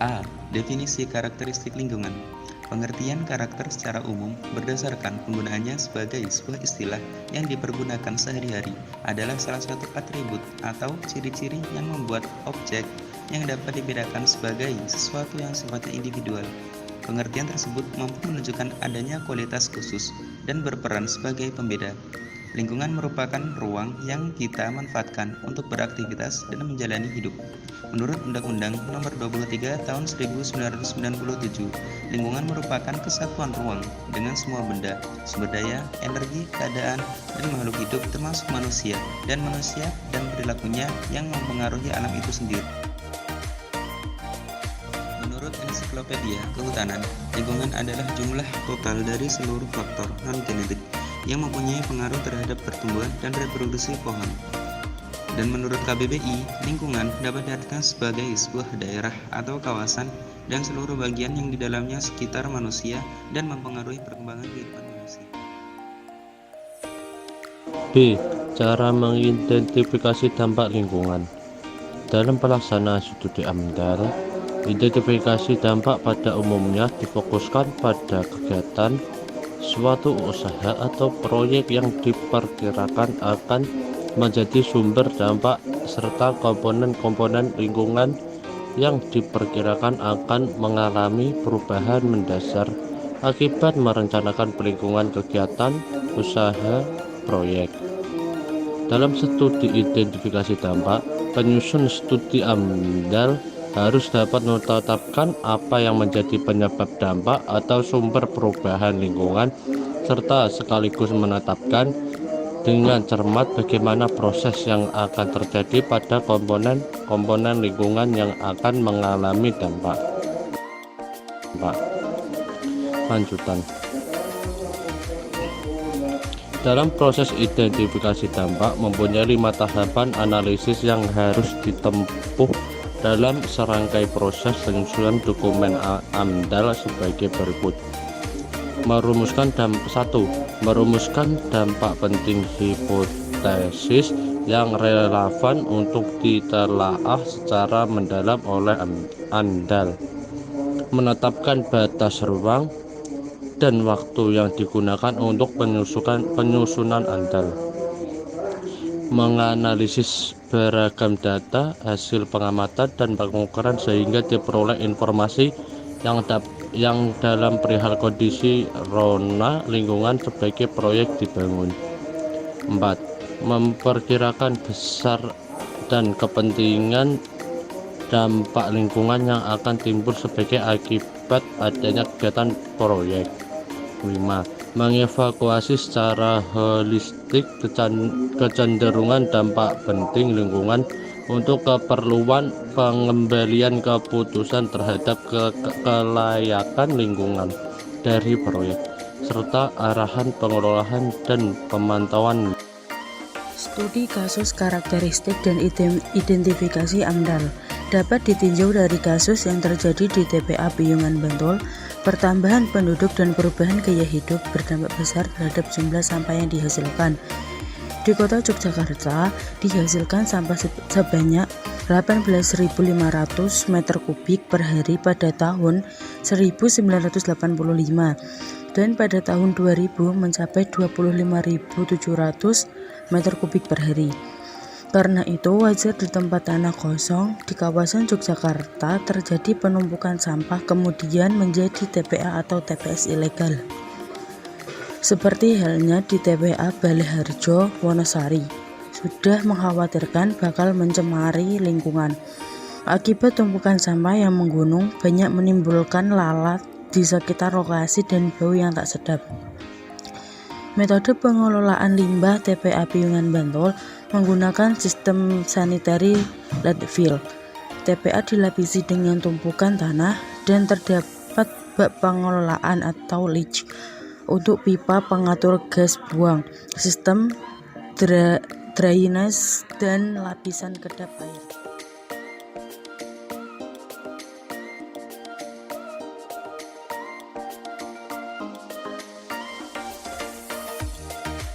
A. Definisi karakteristik lingkungan. Pengertian karakter secara umum berdasarkan penggunaannya sebagai sebuah istilah yang dipergunakan sehari-hari adalah salah satu atribut atau ciri-ciri yang membuat objek yang dapat dibedakan sebagai sesuatu yang sifatnya individual. Pengertian tersebut mampu menunjukkan adanya kualitas khusus dan berperan sebagai pembeda. Lingkungan merupakan ruang yang kita manfaatkan untuk beraktivitas dan menjalani hidup. Menurut Undang-Undang Nomor 23 Tahun 1997, lingkungan merupakan kesatuan ruang dengan semua benda, sumber daya, energi, keadaan, dan makhluk hidup termasuk manusia dan perilakunya yang mempengaruhi alam itu sendiri. Menurut Ensiklopedia Kehutanan, lingkungan adalah jumlah total dari seluruh faktor non-genetik yang mempunyai pengaruh terhadap pertumbuhan dan reproduksi pohon. Dan menurut KBBI, lingkungan dapat diartikan sebagai sebuah daerah atau kawasan dan seluruh bagian yang di dalamnya sekitar manusia dan mempengaruhi perkembangan kehidupan manusia. B. Cara mengidentifikasi dampak lingkungan. Dalam pelaksanaan studi AMDAL, identifikasi dampak pada umumnya difokuskan pada kegiatan, suatu usaha atau proyek yang diperkirakan akan menjadi sumber dampak serta komponen-komponen lingkungan yang diperkirakan akan mengalami perubahan mendasar akibat merencanakan lingkungan kegiatan, usaha, proyek. Dalam studi identifikasi dampak, penyusun studi AMDAL harus dapat menetapkan apa yang menjadi penyebab dampak atau sumber perubahan lingkungan serta sekaligus menetapkan dengan cermat bagaimana proses yang akan terjadi pada komponen lingkungan yang akan mengalami dampak. Lanjutan. Dalam proses identifikasi dampak mempunyai 5 tahapan analisis yang harus ditempuh dalam serangkai proses penyusunan dokumen AMDAL sebagai berikut. Merumuskan dampak penting hipotesis yang relevan untuk ditelaah secara mendalam oleh AMDAL. Menetapkan batas ruang dan waktu yang digunakan untuk penyusunan AMDAL. Menganalisis beragam data, hasil pengamatan dan pengukuran sehingga diperoleh informasi yang dalam perihal kondisi rona lingkungan sebagai proyek dibangun. 4. Memperkirakan besar dan kepentingan dampak lingkungan yang akan timbul sebagai akibat adanya kegiatan proyek. 5. Mengevaluasi secara holistik kecenderungan dampak penting lingkungan untuk keperluan pengembalian keputusan terhadap kelayakan lingkungan dari proyek, serta arahan pengelolaan dan pemantauan. Studi kasus karakteristik dan identifikasi AMDAL dapat ditinjau dari kasus yang terjadi di TPA Piungan Bantul. Pertambahan penduduk dan perubahan gaya hidup berdampak besar terhadap jumlah sampah yang dihasilkan. Di kota Yogyakarta dihasilkan sampah sebanyak 18.500 meter kubik per hari pada tahun 1985 dan pada tahun 2000 mencapai 25.700 meter kubik per hari. Karena itu wajar di tempat tanah kosong di kawasan Yogyakarta terjadi penumpukan sampah kemudian menjadi TPA atau TPS ilegal. Seperti halnya di TPA Baleharjo, Wonosari, sudah mengkhawatirkan bakal mencemari lingkungan. Akibat tumpukan sampah yang menggunung banyak menimbulkan lalat di sekitar lokasi dan bau yang tak sedap. Metode pengelolaan limbah TPA Piungan Bantul menggunakan sistem sanitary landfill. TPA dilapisi dengan tumpukan tanah dan terdapat bak pengelolaan atau leach untuk pipa pengatur gas buang, sistem drainase dan lapisan kedap air.